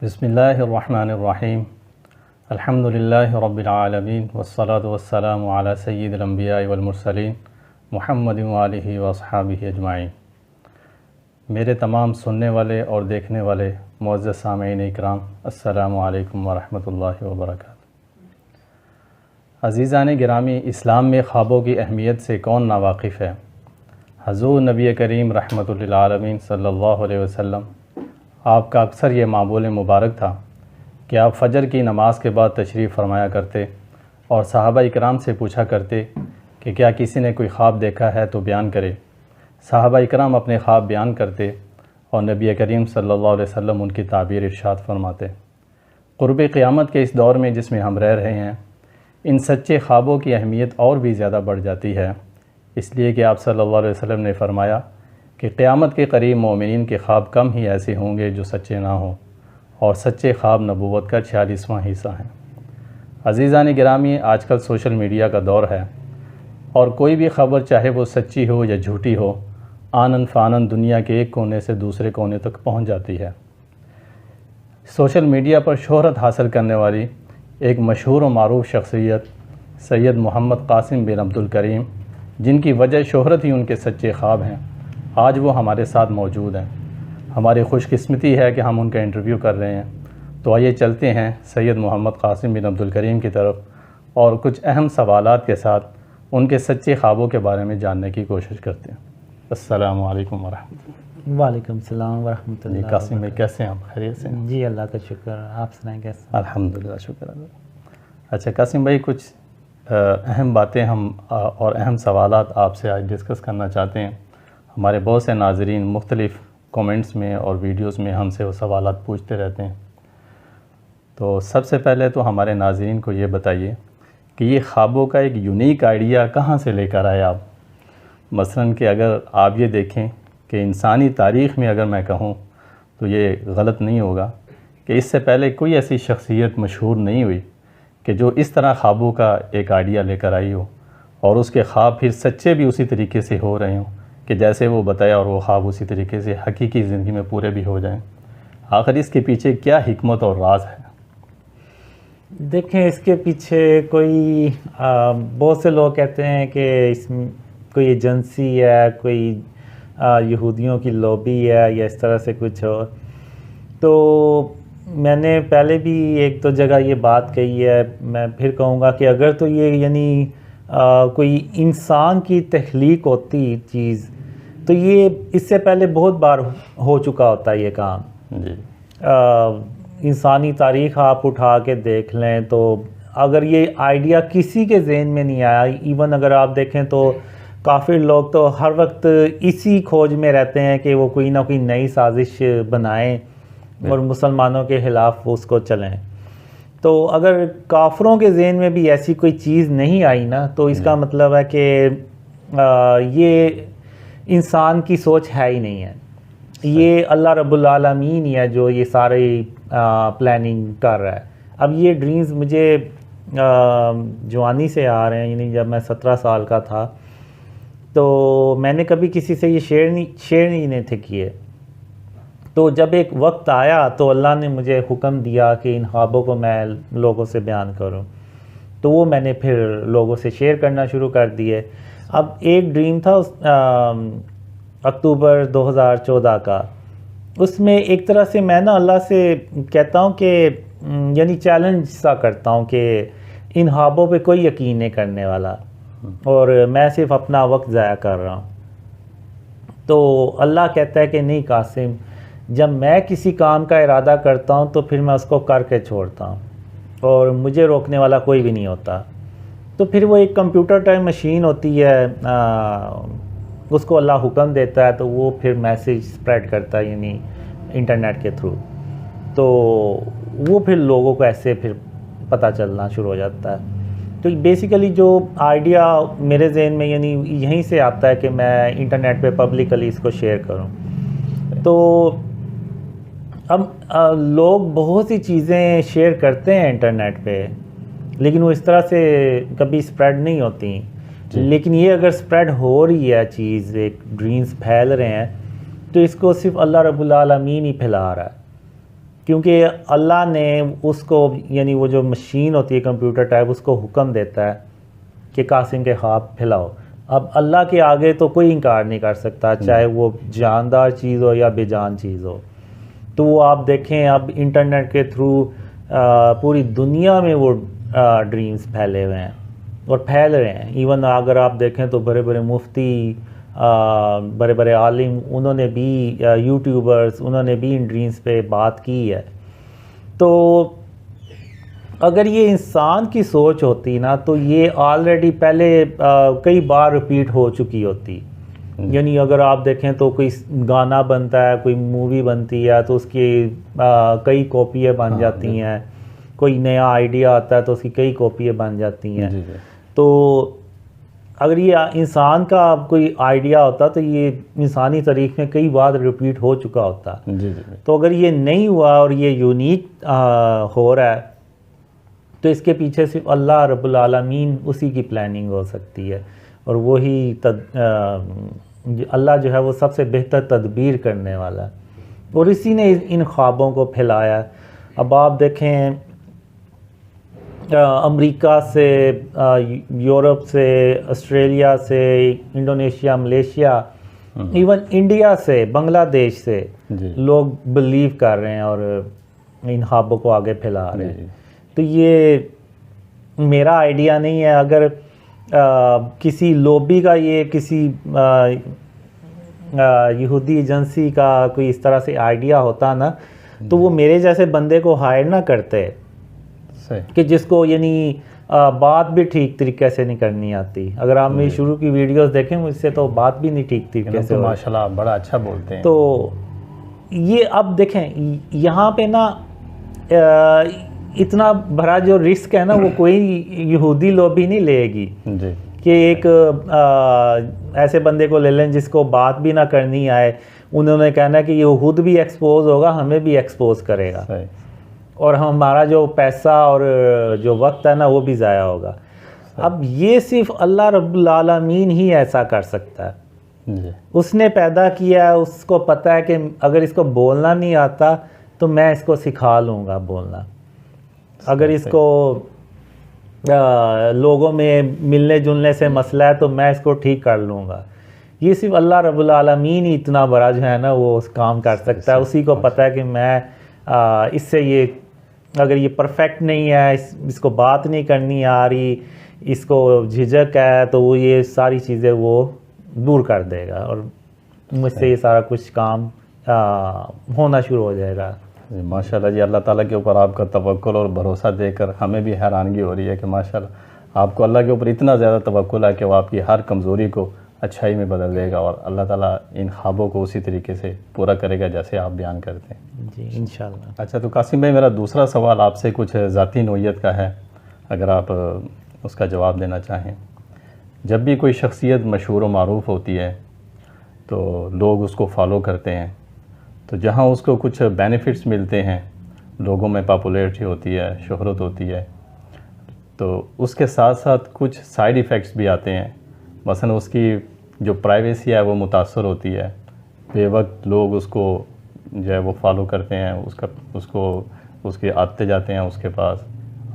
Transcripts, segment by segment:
بسم اللہ الرحمن الرحیم الحمد للہ رب العالمین والصلاة والسلام علی سید الانبیاء والمرسلین محمد وآلہ واصحابہ اجمعین۔ میرے تمام سننے والے اور دیکھنے والے معزز سامعین اکرام، السلام علیکم ورحمۃ اللہ وبرکاتہ۔ عزیزان گرامی، اسلام میں خوابوں کی اہمیت سے کون ناواقف ہے؟ حضور نبی کریم رحمۃ للعالمین صلی اللہ علیہ وسلم، آپ کا اکثر یہ معمول مبارک تھا کہ آپ فجر کی نماز کے بعد تشریف فرمایا کرتے اور صحابہ اکرام سے پوچھا کرتے کہ کیا کسی نے کوئی خواب دیکھا ہے تو بیان کرے۔ صحابہ اکرام اپنے خواب بیان کرتے اور نبی کریم صلی اللہ علیہ وسلم ان کی تعبیر ارشاد فرماتے۔ قرب قیامت کے اس دور میں جس میں ہم رہ رہے ہیں، ان سچے خوابوں کی اہمیت اور بھی زیادہ بڑھ جاتی ہے، اس لیے کہ آپ صلی اللہ علیہ وسلم نے فرمایا کہ قیامت کے قریب مومنین کے خواب کم ہی ایسے ہوں گے جو سچے نہ ہوں، اور سچے خواب نبوت کا 46واں حصہ ہیں۔ عزیزان گرامی، آج کل سوشل میڈیا کا دور ہے، اور کوئی بھی خبر چاہے وہ سچی ہو یا جھوٹی ہو، آنن فانن دنیا کے ایک کونے سے دوسرے کونے تک پہنچ جاتی ہے۔ سوشل میڈیا پر شہرت حاصل کرنے والی ایک مشہور و معروف شخصیت سید محمد قاسم بن عبد الکریم، جن کی وجہ شہرت ہی ان کے سچے خواب ہیں، آج وہ ہمارے ساتھ موجود ہیں۔ ہماری خوش قسمتی ہے کہ ہم ان کا انٹرویو کر رہے ہیں، تو آئیے چلتے ہیں سید محمد قاسم بن عبد الکریم کی طرف اور کچھ اہم سوالات کے ساتھ ان کے سچے خوابوں کے بارے میں جاننے کی کوشش کرتے ہیں۔ السلام علیکم ورحمۃ اللہ۔ وعلیکم السلام ورحمۃ اللہ۔ جی قاسم بھائی، کیسے ہیں آپ؟ خیریت سے ہیں؟ جی اللہ کا شکر، آپ سنائیں کیسے ہیں؟ الحمدللہ، شکر اللہ۔ اچھا قاسم بھائی، کچھ اہم باتیں ہم اور اہم سوالات آپ سے آج ڈسکس کرنا چاہتے ہیں۔ ہمارے بہت سے ناظرین مختلف کومنٹس میں اور ویڈیوز میں ہم سے وہ سوالات پوچھتے رہتے ہیں، تو سب سے پہلے تو ہمارے ناظرین کو یہ بتائیے کہ یہ خوابوں کا ایک یونیک آئیڈیا کہاں سے لے کر آئے آپ؟ مثلاً کہ اگر آپ یہ دیکھیں کہ انسانی تاریخ میں اگر میں کہوں تو یہ غلط نہیں ہوگا کہ اس سے پہلے کوئی ایسی شخصیت مشہور نہیں ہوئی کہ جو اس طرح خوابوں کا ایک آئیڈیا لے کر آئی ہو، اور اس کے خواب پھر سچے بھی اسی طریقے سے ہو رہے ہوں کہ جیسے وہ بتایا، اور وہ خواب اسی طریقے سے حقیقی زندگی میں پورے بھی ہو جائیں۔ آخر اس کے پیچھے کیا حکمت اور راز ہے؟ دیکھیں، اس کے پیچھے کوئی بہت سے لوگ کہتے ہیں کہ اس میں کوئی ایجنسی ہے، کوئی یہودیوں کی لابی ہے یا اس طرح سے کچھ ہو۔ تو میں نے پہلے بھی ایک دو جگہ یہ بات کہی ہے، میں پھر کہوں گا کہ اگر تو یہ یعنی کوئی انسان کی تخلیق ہوتی چیز، تو یہ اس سے پہلے بہت بار ہو چکا ہوتا ہے یہ کام۔ جی، انسانی تاریخ آپ اٹھا کے دیکھ لیں تو اگر یہ آئیڈیا کسی کے ذہن میں نہیں آیا، ایون اگر آپ دیکھیں تو کافر لوگ تو ہر وقت اسی کھوج میں رہتے ہیں کہ وہ کوئی نہ کوئی نئی سازش بنائیں اور مسلمانوں کے خلاف اس کو چلیں۔ تو اگر کافروں کے ذہن میں بھی ایسی کوئی چیز نہیں آئی نا، تو اس کا مطلب ہے کہ یہ انسان کی سوچ ہے ہی نہیں ہے، یہ اللہ رب العالمین ہی ہے جو یہ سارے پلاننگ کر رہا ہے۔ اب یہ ڈریمز مجھے جوانی سے آ رہے ہیں، یعنی جب میں 17 سال کا تھا تو میں نے کبھی کسی سے یہ شیئر نہیں تھے کیے۔ تو جب ایک وقت آیا تو اللہ نے مجھے حکم دیا کہ ان خوابوں کو میں لوگوں سے بیان کروں، تو وہ میں نے پھر لوگوں سے شیئر کرنا شروع کر دیے۔ اب ایک ڈریم تھا اکتوبر 2014 کا، اس میں ایک طرح سے میں نا اللہ سے کہتا ہوں کہ یعنی چیلنج سا کرتا ہوں کہ ان خوابوں پہ کوئی یقین نہیں کرنے والا، اور میں صرف اپنا وقت ضائع کر رہا ہوں۔ تو اللہ کہتا ہے کہ نہیں قاسم، جب میں کسی کام کا ارادہ کرتا ہوں تو پھر میں اس کو کر کے چھوڑتا ہوں، اور مجھے روکنے والا کوئی بھی نہیں ہوتا۔ تو پھر وہ ایک کمپیوٹر ٹائم مشین ہوتی ہے، اس کو اللہ حکم دیتا ہے تو وہ پھر میسیج سپریڈ کرتا ہے، یعنی انٹرنیٹ کے تھرو، تو وہ پھر لوگوں کو ایسے پھر پتہ چلنا شروع ہو جاتا ہے۔ تو بیسیکلی جو آئیڈیا میرے ذہن میں یعنی یہیں سے آتا ہے کہ میں انٹرنیٹ پہ پبلکلی اس کو شیئر کروں۔ تو اب لوگ بہت سی چیزیں شیئر کرتے ہیں انٹرنیٹ پہ، لیکن وہ اس طرح سے کبھی سپریڈ نہیں ہوتی۔ لیکن یہ اگر سپریڈ ہو رہی ہے چیز، ایک ڈریمز پھیل رہے ہیں، تو اس کو صرف اللہ رب العالمین ہی پھیلا رہا ہے۔ کیونکہ اللہ نے اس کو یعنی وہ جو مشین ہوتی ہے کمپیوٹر ٹائپ اس کو حکم دیتا ہے کہ قاسم کے خواب پھیلاؤ. اب اللہ کے آگے تو کوئی انکار نہیں کر سکتا, چاہے وہ جاندار چیز ہو یا بے جان چیز ہو. تو وہ آپ دیکھیں اب انٹرنیٹ کے تھرو پوری دنیا میں وہ ڈریمز پھیلے ہوئے ہیں اور پھیل رہے ہیں. ایون اگر آپ دیکھیں تو بڑے بڑے مفتی, بڑے بڑے عالم, انہوں نے بھی یوٹیوبرز, انہوں نے بھی ان ڈریمز پہ بات کی ہے. تو اگر یہ انسان کی سوچ ہوتی نا تو یہ آلریڈی پہلے کئی بار ریپیٹ ہو چکی ہوتی. یعنی اگر آپ دیکھیں تو کوئی گانا بنتا ہے, کوئی مووی بنتی ہے تو اس کی کئی کاپیاں بن جاتی ہیں. کوئی نیا آئیڈیا آتا ہے تو اس کی کئی کاپیاں بن جاتی ہیں. تو اگر یہ انسان کا کوئی آئیڈیا ہوتا تو یہ انسانی تاریخ میں کئی بار ریپیٹ ہو چکا ہوتا. تو اگر یہ نہیں ہوا اور یہ یونیک ہو رہا ہے تو اس کے پیچھے صرف اللہ رب العالمین اسی کی پلاننگ ہو سکتی ہے, اور وہی اللہ جو ہے وہ سب سے بہتر تدبیر کرنے والا ہے, اور اسی نے ان خوابوں کو پھیلایا. اب آپ دیکھیں امریکہ سے, یورپ سے, آسٹریلیا سے, انڈونیشیا, ملیشیا, ایون انڈیا سے, بنگلہ دیش سے لوگ بلیو کر رہے ہیں اور ان خوابوں کو آگے پھیلا رہے ہیں. تو یہ میرا آئیڈیا نہیں ہے. اگر کسی لوبی کا, یہ کسی یہودی ایجنسی کا کوئی اس طرح سے آئیڈیا ہوتا نا تو وہ میرے جیسے بندے کو ہائر نہ کرتے کہ جس کو یعنی بات بھی ٹھیک طریقے سے نہیں کرنی آتی. اگر آپ میری شروع کی ویڈیوز دیکھیں مجھ سے تو بات بھی نہیں ٹھیک طریقے سے. ماشاءاللہ آپ بڑا اچھا بولتے ہیں. تو یہ اب دیکھیں یہاں پہ نا اتنا بڑا جو رسک ہے نا وہ کوئی یہودی لوبی نہیں لے گی کہ ایک ایسے بندے کو لے لیں جس کو بات بھی نہ کرنی آئے. انہوں نے کہنا کہ یہ خود بھی ایکسپوز ہوگا, ہمیں بھی ایکسپوز کرے گا, اور ہمارا جو پیسہ اور جو وقت ہے نا وہ بھی ضائع ہوگا. اب یہ صرف اللہ رب العالمین ہی ایسا کر سکتا ہے. اس نے پیدا کیا ہے, اس کو پتہ ہے کہ اگر اس کو بولنا نہیں آتا تو میں اس کو سکھا لوں گا بولنا. اگر اس کو لوگوں میں ملنے جلنے سے مسئلہ ہے تو میں اس کو ٹھیک کر لوں گا. یہ صرف اللہ رب العالمین ہی اتنا بڑا جو ہے نا وہ اس کام کر سکتا ہے. اسی کو پتہ ہے کہ میں اس سے یہ اگر یہ پرفیکٹ نہیں ہے, اس کو بات نہیں کرنی آ رہی, اس کو جھجک ہے, تو وہ یہ ساری چیزیں وہ دور کر دے گا اور مجھ سے یہ سارا کچھ کام ہونا شروع ہو جائے گا. ماشاءاللہ جی, اللہ تعالیٰ کے اوپر آپ کا توکل اور بھروسہ دے کر ہمیں بھی حیرانگی ہو رہی ہے کہ ماشاءاللہ آپ کو اللہ کے اوپر اتنا زیادہ توکل ہے کہ وہ آپ کی ہر کمزوری کو اچھائی میں بدل دے گا, اور اللہ تعالیٰ ان خوابوں کو اسی طریقے سے پورا کرے گا جیسے آپ بیان کرتے ہیں. جی انشاءاللہ. اچھا, تو قاسم بھائی میرا دوسرا سوال آپ سے کچھ ذاتی نوعیت کا ہے, اگر آپ اس کا جواب دینا چاہیں. جب بھی کوئی شخصیت مشہور و معروف ہوتی ہے تو لوگ اس کو فالو کرتے ہیں, تو جہاں اس کو کچھ بینیفٹس ملتے ہیں, لوگوں میں پاپولیرٹی ہوتی ہے, شہرت ہوتی ہے, تو اس کے ساتھ ساتھ کچھ سائیڈ ایفیکٹس بھی آتے ہیں. مثلا اس کی جو پرائیویسی ہے وہ متاثر ہوتی ہے, بے وقت لوگ اس کو جو ہے وہ فالو کرتے ہیں, اس کے آتے جاتے ہیں اس کے پاس.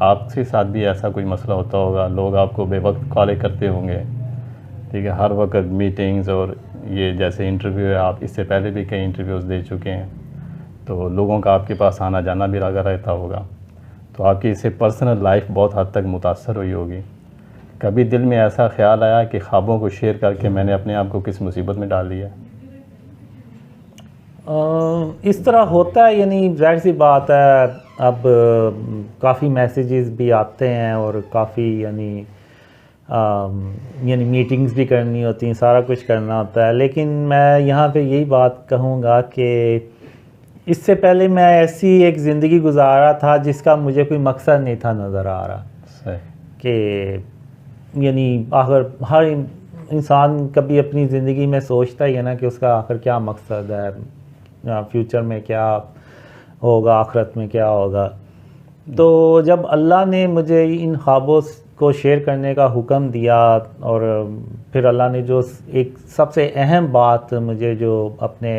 آپ کے ساتھ بھی ایسا کوئی مسئلہ ہوتا ہوگا, لوگ آپ کو بے وقت کالیں کرتے ہوں گے, ٹھیک ہے, ہر وقت میٹنگز, اور یہ جیسے انٹرویو ہے, آپ اس سے پہلے بھی کئی انٹرویوز دے چکے ہیں, تو لوگوں کا آپ کے پاس آنا جانا بھی لگا رہتا ہوگا, تو آپ کی اس سے پرسنل لائف بہت حد تک متاثر ہوئی ہوگی. کبھی دل میں ایسا خیال آیا کہ خوابوں کو شیئر کر کے میں نے اپنے آپ کو کس مصیبت میں ڈال لیا؟ اس طرح ہوتا ہے, یعنی ظاہر سی بات ہے. اب کافی میسیجز بھی آتے ہیں اور کافی یعنی میٹنگز بھی کرنی ہوتی ہیں, سارا کچھ کرنا ہوتا ہے. لیکن میں یہاں پہ یہی بات کہوں گا کہ اس سے پہلے میں ایسی ایک زندگی گزارا تھا جس کا مجھے کوئی مقصد نہیں تھا نظر آ رہا. کہ یعنی آخر ہر انسان کبھی اپنی زندگی میں سوچتا ہی ہے نا کہ اس کا آخر کیا مقصد ہے, فیوچر میں کیا ہوگا, آخرت میں کیا ہوگا. تو جب اللہ نے مجھے ان خوابوں کو شیئر کرنے کا حکم دیا, اور پھر اللہ نے جو ایک سب سے اہم بات مجھے جو اپنے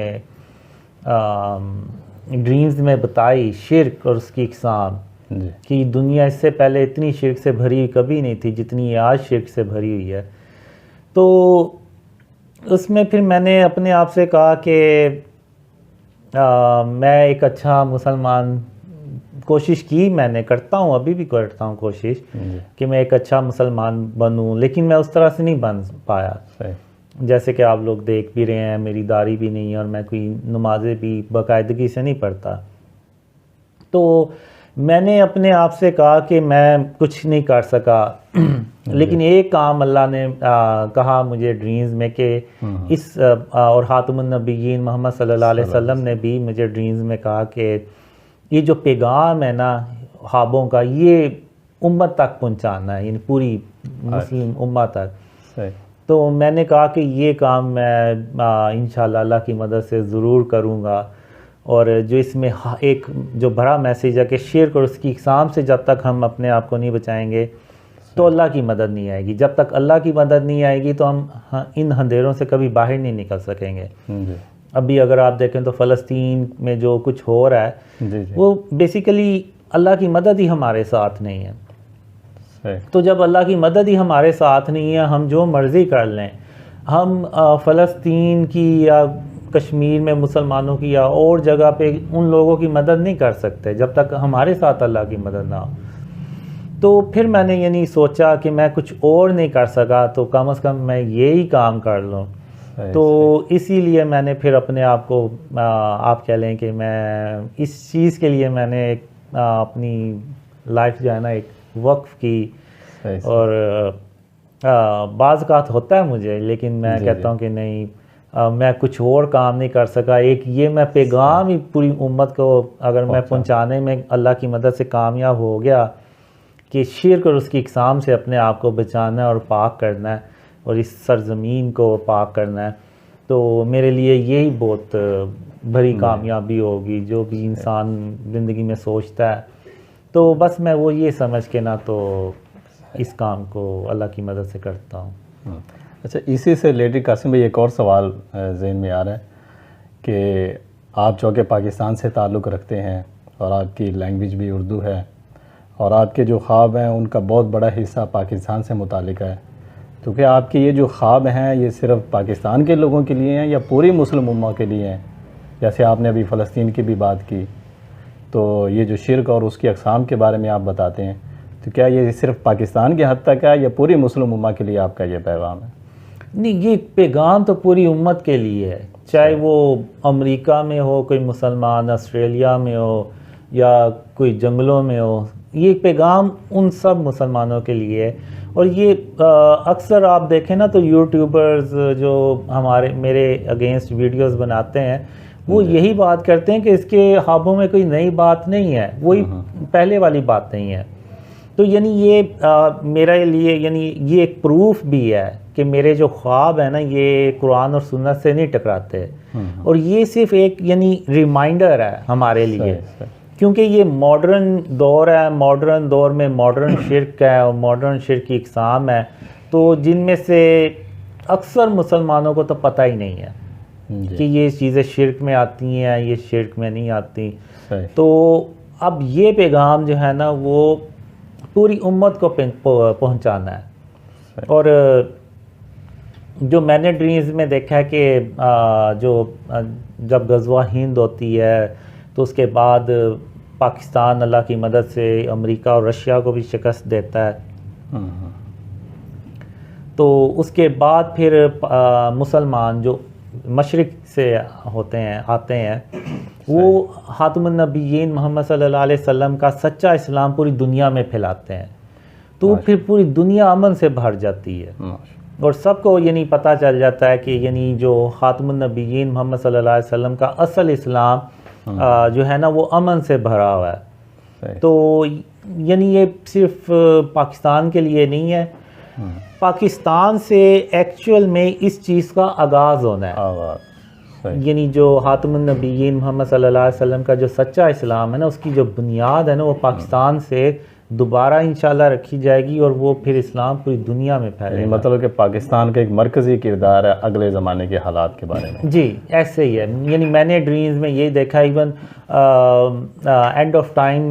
ڈریمز میں بتائی شرک اور اس کی اقسام جی کہ دنیا اس سے پہلے اتنی شرک سے بھری ہوئی کبھی نہیں تھی جتنی یہ آج شرک سے بھری ہوئی ہے. تو اس میں پھر میں نے اپنے آپ سے کہا کہ میں ایک اچھا مسلمان کوشش کی، میں نے کرتا ہوں، ابھی بھی کرتا ہوں کوشش جی کہ میں ایک اچھا مسلمان بنوں، لیکن میں اس طرح سے نہیں بن پایا. صحیح. جیسے کہ آپ لوگ دیکھ بھی رہے ہیں، میری داڑھی بھی نہیں ہے اور میں کوئی نمازیں بھی باقاعدگی سے نہیں پڑھتا. تو میں نے اپنے آپ سے کہا کہ میں کچھ نہیں کر سکا، لیکن ایک کام اللہ نے کہا مجھے ڈریمز میں کہ اس اور خاتم النبیین محمد صلی اللہ علیہ وسلم نے بھی مجھے ڈریمز میں کہا کہ یہ جو پیغام ہے نا خوابوں کا، یہ امت تک پہنچانا ہے، یعنی پوری مسلم امت تک. صحیح. تو میں نے کہا کہ یہ کام میں انشاءاللہ اللہ کی مدد سے ضرور کروں گا. اور جو اس میں ایک جو بڑا میسیج ہے کہ شرک اور اس کی اقسام سے جب تک ہم اپنے آپ کو نہیں بچائیں گے تو اللہ کی مدد نہیں آئے گی. جب تک اللہ کی مدد نہیں آئے گی تو ہم ان اندھیروں سے کبھی باہر نہیں نکل سکیں گے. جی ابھی اگر آپ دیکھیں تو فلسطین میں جو کچھ ہو رہا ہے جی وہ بیسیکلی اللہ کی مدد ہی ہمارے ساتھ نہیں ہے. صحیح. تو جب اللہ کی مدد ہی ہمارے ساتھ نہیں ہے، ہم جو مرضی کر لیں، ہم فلسطین کی یا کشمیر میں مسلمانوں کی یا اور جگہ پہ ان لوگوں کی مدد نہیں کر سکتے جب تک ہمارے ساتھ اللہ کی مدد نہ ہو. تو پھر میں نے یعنی سوچا کہ میں کچھ اور نہیں کر سکا تو کم از کم میں یہی کام کر لوں. تو اسی لیے میں نے پھر اپنے آپ کو آپ کہہ لیں کہ میں اس چیز کے لیے میں نے اپنی لائف جو ہے نا ایک وقف کی. اور بعض اوقات ہوتا ہے مجھے، لیکن میں کہتا ہوں کہ نہیں، میں کچھ اور کام نہیں کر سکا. ایک یہ میں پیغام ہی پوری امت کو اگر میں پہنچانے میں اللہ کی مدد سے کامیاب ہو گیا کہ شرک اور اس کی اقسام سے اپنے آپ کو بچانا ہے اور پاک کرنا ہے اور اس سرزمین کو پاک کرنا ہے، تو میرے لیے یہی بہت بڑی کامیابی ہوگی جو بھی انسان زندگی میں سوچتا ہے. تو بس میں وہ یہ سمجھ کے نا تو اس کام کو اللہ کی مدد سے کرتا ہوں. اچھا، اسی سے ریلیٹڈ قاسم بھائی ایک اور سوال ذہن میں آ رہا ہے کہ آپ چونکہ پاکستان سے تعلق رکھتے ہیں اور آپ کی لینگویج بھی اردو ہے اور آپ کے جو خواب ہیں ان کا بہت بڑا حصہ پاکستان سے متعلق ہے، تو کیا آپ کے یہ جو خواب ہیں یہ صرف پاکستان کے لوگوں کے لیے ہیں یا پوری مسلم امہ کے لیے ہیں؟ جیسے آپ نے ابھی فلسطین کی بھی بات کی، تو یہ جو شرک اور اس کی اقسام کے بارے میں آپ بتاتے ہیں، تو کیا یہ صرف پاکستان کے حد تک ہے یا پوری مسلم امہ کے لیے آپ کا یہ پیغام ہے؟ نہیں، یہ پیغام تو پوری امت کے لیے ہے، چاہے وہ امریکہ میں ہو کوئی مسلمان، آسٹریلیا میں ہو یا کوئی جنگلوں میں ہو، یہ پیغام ان سب مسلمانوں کے لیے ہے. اور یہ اکثر آپ دیکھیں نا تو یوٹیوبرز جو میرے اگینسٹ ویڈیوز بناتے ہیں وہ یہی بات کرتے ہیں کہ اس کے خوابوں میں کوئی نئی بات نہیں ہے، وہی پہلے والی بات نہیں ہے. تو یعنی یہ میرے لیے یعنی یہ ایک پروف بھی ہے کہ میرے جو خواب ہیں نا یہ قرآن اور سنت سے نہیں ٹکراتے. اور یہ صرف ایک یعنی ریمائنڈر ہے ہمارے لیے، کیونکہ یہ ماڈرن دور ہے، ماڈرن دور میں ماڈرن شرک ہے اور ماڈرن شرک کی اقسام ہے، تو جن میں سے اکثر مسلمانوں کو تو پتہ ہی نہیں ہے کہ یہ چیزیں شرک میں آتی ہیں، یہ شرک میں نہیں آتی. تو اب یہ پیغام جو ہے نا وہ پوری امت کو پہنچانا ہے. اور جو میں نے ڈریمز میں دیکھا ہے کہ جب غزوہ ہند ہوتی ہے تو اس کے بعد پاکستان اللہ کی مدد سے امریکہ اور رشیا کو بھی شکست دیتا ہے. تو اس کے بعد پھر مسلمان جو مشرق سے آتے ہیں وہ خاتم النبیین محمد صلی اللہ علیہ وسلم کا سچا اسلام پوری دنیا میں پھیلاتے ہیں. تو پھر پوری دنیا امن سے بھر جاتی ہے اور سب کو یعنی پتہ چل جاتا ہے کہ یعنی جو خاتم النبیین محمد صلی اللہ علیہ وسلم کا اصل اسلام جو ہے نا وہ امن سے بھرا ہوا ہے. تو یعنی یہ صرف پاکستان کے لیے نہیں ہے، پاکستان سے ایکچول میں اس چیز کا آغاز ہونا ہے. یعنی جو خاتم النبیین محمد صلی اللہ علیہ وسلم کا جو سچا اسلام ہے نا اس کی جو بنیاد ہے نا وہ پاکستان سے دوبارہ انشاءاللہ رکھی جائے گی اور وہ پھر اسلام پوری دنیا میں پھیلے یعنی گا۔ مطلب کہ پاکستان کا ایک مرکزی کردار ہے اگلے زمانے کے حالات کے بارے میں۔ جی ایسے ہی ہے، یعنی میں نے ڈریمز میں یہی دیکھا، ایون اینڈ آف ٹائم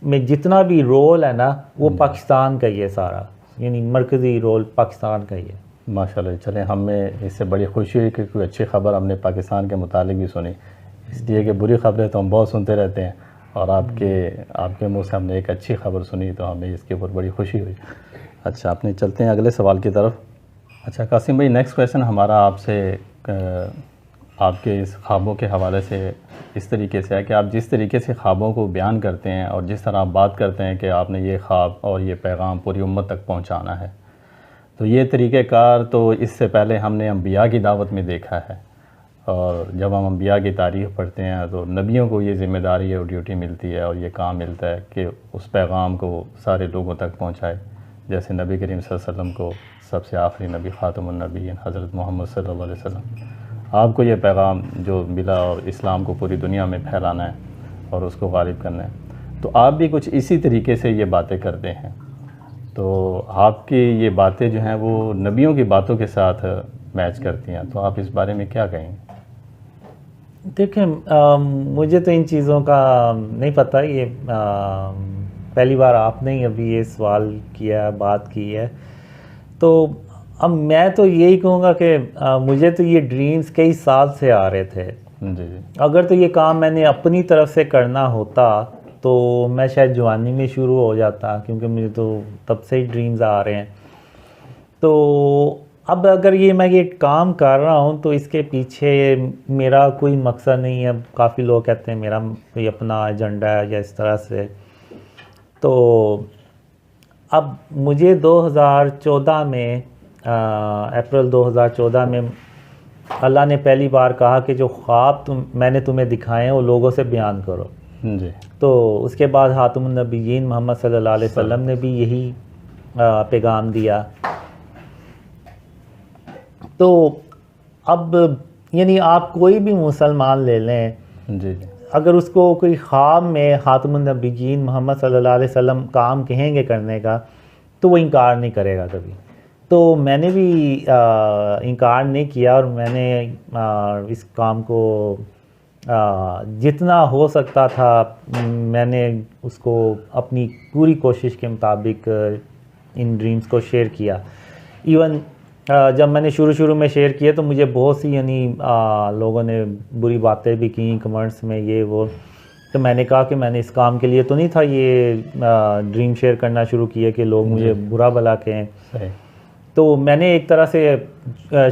میں جتنا بھی رول ہے نا وہ پاکستان کا ہی ہے سارا، یعنی مرکزی رول پاکستان کا ہی ہے۔ ماشاءاللہ، چلیں ہمیں اس سے بڑی خوشی ہوئی کہ کوئی اچھی خبر ہم نے پاکستان کے متعلق بھی سنی، اس لیے کہ بری خبریں تو ہم بہت سنتے رہتے ہیں، اور آپ کے منہ سے ہم نے ایک اچھی خبر سنی تو ہمیں اس کے اوپر بڑی خوشی ہوئی۔ اچھا، اپنے چلتے ہیں اگلے سوال کی طرف۔ اچھا قاسم بھائی، نیکسٹ کویشچن ہمارا آپ سے آپ کے اس خوابوں کے حوالے سے اس طریقے سے ہے کہ آپ جس طریقے سے خوابوں کو بیان کرتے ہیں اور جس طرح آپ بات کرتے ہیں کہ آپ نے یہ خواب اور یہ پیغام پوری امت تک پہنچانا ہے، تو یہ طریقہ کار تو اس سے پہلے ہم نے انبیاء کی دعوت میں دیکھا ہے، اور جب ہم انبیاء کی تاریخ پڑھتے ہیں تو نبیوں کو یہ ذمہ داری اور ڈیوٹی ملتی ہے اور یہ کام ملتا ہے کہ اس پیغام کو سارے لوگوں تک پہنچائے، جیسے نبی کریم صلی اللہ علیہ وسلم کو سب سے آخری نبی خاتم النبیین حضرت محمد صلی اللہ علیہ وسلم، آپ کو یہ پیغام جو ملا اور اسلام کو پوری دنیا میں پھیلانا ہے اور اس کو غالب کرنا ہے، تو آپ بھی کچھ اسی طریقے سے یہ باتیں کرتے ہیں، تو آپ کی یہ باتیں جو ہیں وہ نبیوں کی باتوں کے ساتھ میچ کرتی ہیں، تو آپ اس بارے میں کیا کہیں گے؟ دیکھیں مجھے تو ان چیزوں کا نہیں پتہ، یہ پہلی بار آپ نے ہی ابھی یہ سوال کیا، بات کی ہے، تو اب میں تو یہی کہوں گا کہ مجھے تو یہ ڈریمز کئی سال سے آ رہے تھے۔ جی جی، اگر تو یہ کام میں نے اپنی طرف سے کرنا ہوتا تو میں شاید جوانی میں شروع ہو جاتا، کیونکہ مجھے تو تب سے ہی ڈریمز آ رہے ہیں۔ تو اب اگر یہ کام کر رہا ہوں تو اس کے پیچھے میرا کوئی مقصد نہیں ہے۔ کافی لوگ کہتے ہیں میرا کوئی اپنا ایجنڈا ہے یا اس طرح سے، تو اب مجھے 2014 میں اپریل 2014 میں اللہ نے پہلی بار کہا کہ جو خواب میں نے تمہیں دکھائے ہیں وہ لوگوں سے بیان کرو۔ جی، تو اس کے بعد خاتم النبیین محمد صلی اللہ علیہ وسلم نے بھی یہی پیغام دیا۔ تو اب یعنی آپ کوئی بھی مسلمان لے لیں، جی جی، اگر اس کو کوئی خواب میں خاتم النبیین محمد صلی اللہ علیہ وسلم کام کہیں گے کرنے کا تو وہ انکار نہیں کرے گا کبھی۔ تو میں نے بھی انکار نہیں کیا، اور میں نے اس کام کو جتنا ہو سکتا تھا میں نے اس کو اپنی پوری کوشش کے مطابق ان ڈریمز کو شیئر کیا۔ ایون جب میں نے شروع میں شیئر کیا تو مجھے بہت سی لوگوں نے بری باتیں بھی کیں کمنٹس میں، یہ وہ، تو میں نے کہا کہ میں نے اس کام کے لیے تو نہیں تھا یہ ڈریم شیئر کرنا شروع کیا کہ لوگ مجھے برا بھلا کہیں۔ صحیح، تو میں نے ایک طرح سے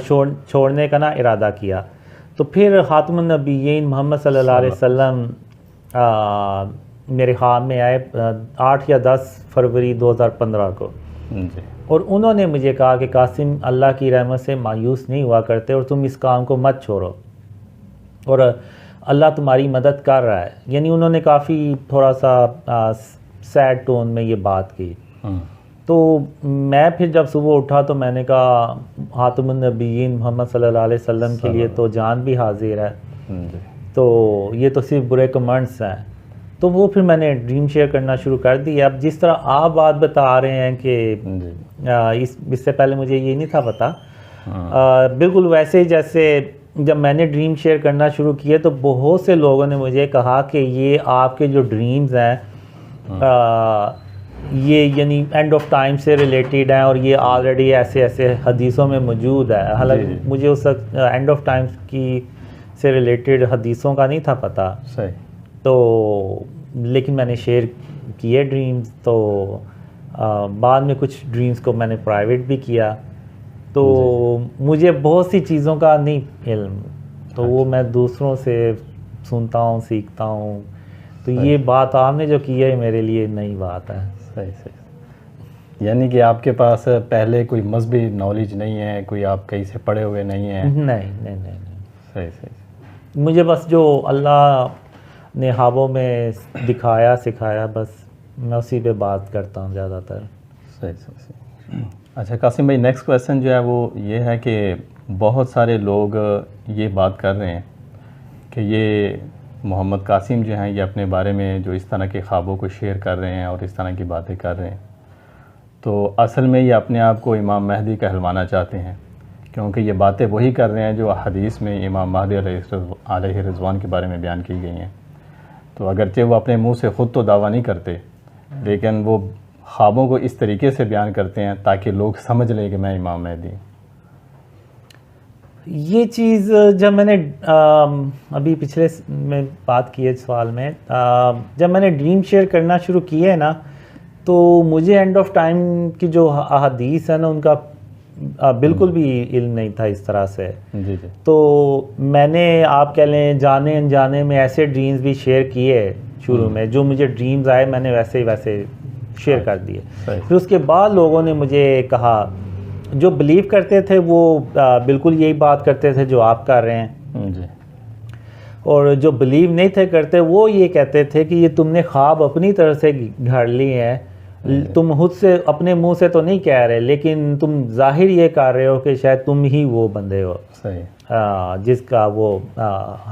چھوڑنے کا ارادہ کیا۔ تو پھر خاتم النبیین محمد صلی اللہ علیہ وسلم میرے خواب میں آئے 8 یا 10 فروری 2015 کو، جی، اور انہوں نے مجھے کہا کہ قاسم اللہ کی رحمت سے مایوس نہیں ہوا کرتے اور تم اس کام کو مت چھوڑو، اور اللہ تمہاری مدد کر رہا ہے۔ یعنی انہوں نے کافی تھوڑا سا سیڈ ٹون میں یہ بات کی۔ تو میں پھر جب صبح اٹھا تو میں نے کہا خاتم النبیین محمد صلی اللہ علیہ وسلم کے لیے تو جان بھی حاضر ہے، جی، تو یہ تو صرف برے کمنٹس ہیں۔ تو وہ پھر میں نے ڈریم شیئر کرنا شروع کر دی۔ اب جس طرح آپ بات بتا رہے ہیں کہ اس سے پہلے مجھے یہ نہیں تھا پتہ، بالکل ویسے جیسے جب میں نے ڈریم شیئر کرنا شروع کیے تو بہت سے لوگوں نے مجھے کہا کہ یہ آپ کے جو ڈریمز ہیں یہ یعنی اینڈ آف ٹائم سے ریلیٹڈ ہیں، اور یہ آلریڈی ایسے حدیثوں میں موجود ہے۔ حالانکہ مجھے اس وقت اینڈ آف ٹائم کی سے ریلیٹڈ حدیثوں کا نہیں تھا پتہ، صحیح، تو لیکن میں نے شیئر کیے ڈریمز۔ تو بعد میں کچھ ڈریمز کو میں نے پرائیویٹ بھی کیا، تو مجھے بہت سی چیزوں کا نہیں علم، تو وہ میں دوسروں سے سنتا ہوں، سیکھتا ہوں۔ تو یہ بات آپ نے جو کی ہے میرے لیے نئی بات ہے۔ صحیح صحیح، یعنی کہ آپ کے پاس پہلے کوئی مذہبی نالج نہیں ہے، کوئی آپ کہیں سے پڑھے ہوئے نہیں ہیں؟ نہیں۔ صحیح صحیح، مجھے بس جو اللہ نے خوابوں میں دکھایا سکھایا، بس میں اسی پہ بات کرتا ہوں زیادہ تر۔ صحیح صحیح۔ اچھا قاسم بھائی، نیکسٹ کویسچن جو ہے وہ یہ ہے کہ بہت سارے لوگ یہ بات کر رہے ہیں کہ یہ محمد قاسم جو ہیں یہ اپنے بارے میں جو اس طرح کے خوابوں کو شیئر کر رہے ہیں اور اس طرح کی باتیں کر رہے ہیں، تو اصل میں یہ اپنے آپ کو امام مہدی کہلوانا چاہتے ہیں، کیونکہ یہ باتیں وہی کر رہے ہیں جو حدیث میں امام مہدی علیہ رضوان کے بارے میں بیان کی گئی ہیں۔ تو اگرچہ وہ اپنے منہ سے خود تو دعویٰ نہیں کرتے، لیکن وہ خوابوں کو اس طریقے سے بیان کرتے ہیں تاکہ لوگ سمجھ لیں کہ میں امام مہدی ہوں۔ یہ چیز جب میں نے ابھی پچھلے میں بات کی ہے سوال میں، جب میں نے ڈریم شیئر کرنا شروع کیے نا، تو مجھے اینڈ آف ٹائم کی جو احادیث ہے نا ان کا بالکل بھی علم نہیں تھا اس طرح سے۔ جی جی۔ تو میں نے آپ کہہ لیں جانے انجانے میں ایسے ڈریمز بھی شیئر کیے شروع میں، جو مجھے ڈریمز آئے میں نے ویسے شیئر کر دیے۔ پھر اس کے بعد لوگوں نے مجھے کہا، جو بلیو کرتے تھے وہ بالکل یہی بات کرتے تھے جو آپ کر رہے ہیں، جی۔ اور جو بلیو نہیں تھے کرتے وہ یہ کہتے تھے کہ یہ تم نے خواب اپنی طرف سے گھڑ لیے ہیں، تم خود سے اپنے منہ سے تو نہیں کہہ رہے، لیکن تم ظاہر یہ کر رہے ہو کہ شاید تم ہی وہ بندے ہو صحیح جس کا وہ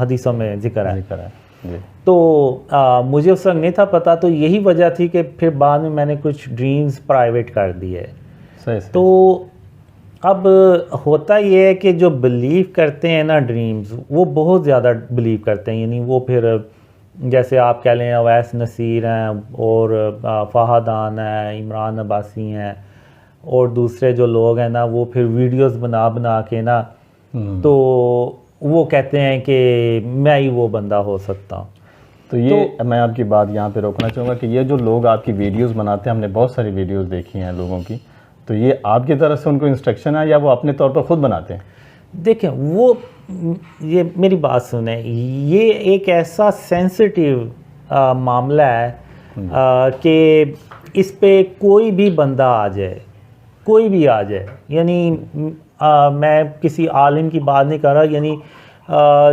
حدیثوں میں ذکر ہے۔ جی۔ تو مجھے اس وقت نہیں تھا پتہ، تو یہی وجہ تھی کہ پھر بعد میں نے کچھ ڈریمز پرائیویٹ کر دیے۔ صحیح۔ تو اب ہوتا یہ ہے کہ جو بلیو کرتے ہیں نا ڈریمز، وہ بہت زیادہ بلیو کرتے ہیں، یعنی وہ پھر جیسے آپ کہہ لیں اویس نصیر ہیں اور فہدان ہیں، عمران عباسی ہیں اور دوسرے جو لوگ ہیں نا، وہ پھر ویڈیوز بنا کے نا، تو وہ کہتے ہیں کہ میں ہی وہ بندہ ہو سکتا ہوں۔ تو یہ میں آپ کی بات یہاں پہ روکنا چاہوں گا کہ یہ جو لوگ آپ کی ویڈیوز بناتے ہیں، ہم نے بہت ساری ویڈیوز دیکھی ہیں لوگوں کی، تو یہ آپ کی طرف سے ان کو انسٹرکشن ہے یا وہ اپنے طور پر خود بناتے ہیں؟ دیکھیں وہ یہ میری بات سنیں، یہ ایک ایسا سینسٹیو معاملہ ہے کہ اس پہ کوئی بھی بندہ آ جائے، کوئی بھی آ جائے، یعنی میں کسی عالم کی بات نہیں کر رہا، یعنی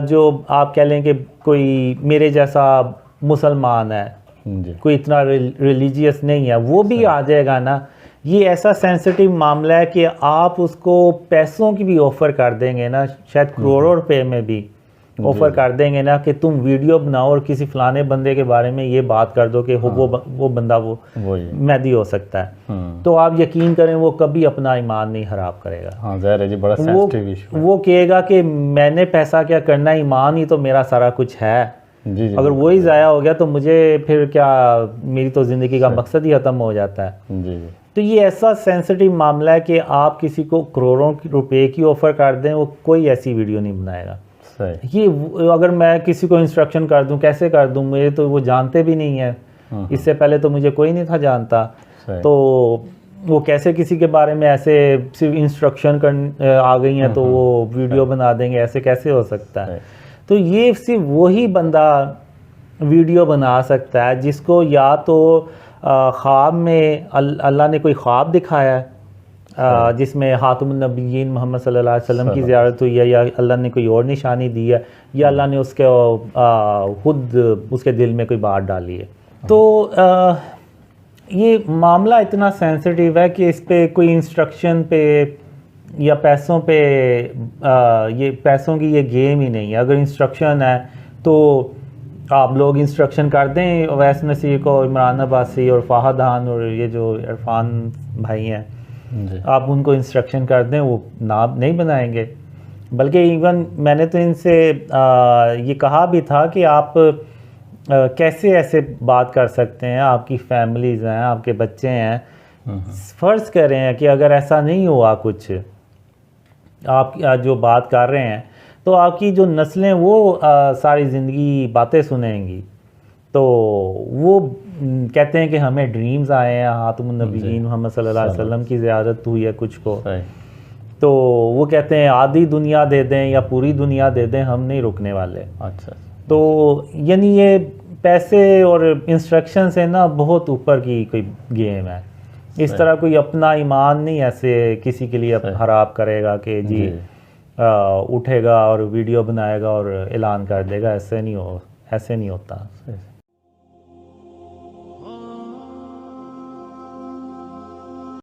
جو آپ کہہ لیں کہ کوئی میرے جیسا مسلمان ہے، جی۔ کوئی اتنا ریلیجیس نہیں ہے، وہ بھی آ جائے گا نا، یہ ایسا سینسٹیو معاملہ ہے کہ آپ اس کو پیسوں کی بھی آفر کر دیں گے نا، شاید کروڑوں روپے میں بھی آفر کر دیں گے نا کہ تم ویڈیو بناؤ اور کسی فلانے بندے کے بارے میں یہ بات کر دو کہ وہ بندہ وہ مہدی ہو سکتا ہے، تو آپ یقین کریں وہ کبھی اپنا ایمان نہیں خراب کرے گا۔ ہاں ظاہر ہے جی، بڑا سینسٹیو ایشو ہے۔ وہ کہے گا کہ میں نے پیسہ کیا کرنا، ایمان ہی تو میرا سارا کچھ ہے، جی جی۔ اگر وہی ضائع ہو گیا تو مجھے پھر کیا، میری تو زندگی کا مقصد ہی ختم ہو جاتا ہے۔ جی جی۔ تو یہ ایسا سینسٹیو معاملہ ہے کہ آپ کسی کو کروڑوں روپے کی آفر کر دیں، وہ کوئی ایسی ویڈیو نہیں بنائے گا۔ یہ اگر میں کسی کو انسٹرکشن کر دوں، کیسے کر دوں، مجھے تو وہ جانتے بھی نہیں ہیں، اس سے پہلے تو مجھے کوئی نہیں تھا جانتا، تو وہ کیسے کسی کے بارے میں ایسے صرف انسٹرکشن آ گئی ہیں تو وہ ویڈیو بنا دیں گے، ایسے کیسے ہو سکتا ہے؟ تو یہ صرف وہی بندہ ویڈیو بنا سکتا ہے جس کو یا تو خواب میں اللہ نے کوئی خواب دکھایا ہے جس میں خاتم النبیین محمد صلی اللہ علیہ وسلم کی زیارت ہوئی ہے، یا اللہ نے کوئی اور نشانی دی ہے، یا اللہ نے اس کے خود اس کے دل میں کوئی بات ڈالی ہے۔ تو یہ معاملہ اتنا سینسٹیو ہے کہ اس پہ کوئی انسٹرکشن پہ یا پیسوں پہ یہ پیسوں کی یہ گیم ہی نہیں ہے۔ اگر انسٹرکشن ہے تو آپ لوگ انسٹرکشن کر دیں اویس نصیر کو، عمران عباسی اور فہدان اور یہ جو عرفان بھائی ہیں، آپ ان کو انسٹرکشن کر دیں، وہ نام نہیں بنائیں گے۔ بلکہ ایون میں نے تو ان سے یہ کہا بھی تھا کہ آپ کیسے ایسے بات کر سکتے ہیں، آپ کی فیملیز ہیں، آپ کے بچے ہیں، فرض کریں کہ اگر ایسا نہیں ہوا کچھ، آپ جو بات کر رہے ہیں، تو آپ کی جو نسلیں وہ ساری زندگی باتیں سنیں گی۔ تو وہ کہتے ہیں کہ ہمیں ڈریمز آئے ہیں، خاتم النبیین محمد صلی اللہ علیہ وسلم کی زیارت ہوئی ہے کچھ کو، تو وہ کہتے ہیں آدھی دنیا دے دیں یا پوری دنیا دے دیں، ہم نہیں رکنے والے۔ اچھا۔ تو یعنی یہ پیسے اور انسٹرکشن سے نا بہت اوپر کی کوئی گیم ہے۔ اس طرح کوئی اپنا ایمان نہیں ایسے کسی کے لیے خراب کرے گا کہ جی اٹھے گا اور ویڈیو بنائے گا اور اعلان کر دے گا، ایسے نہیں ہوتا۔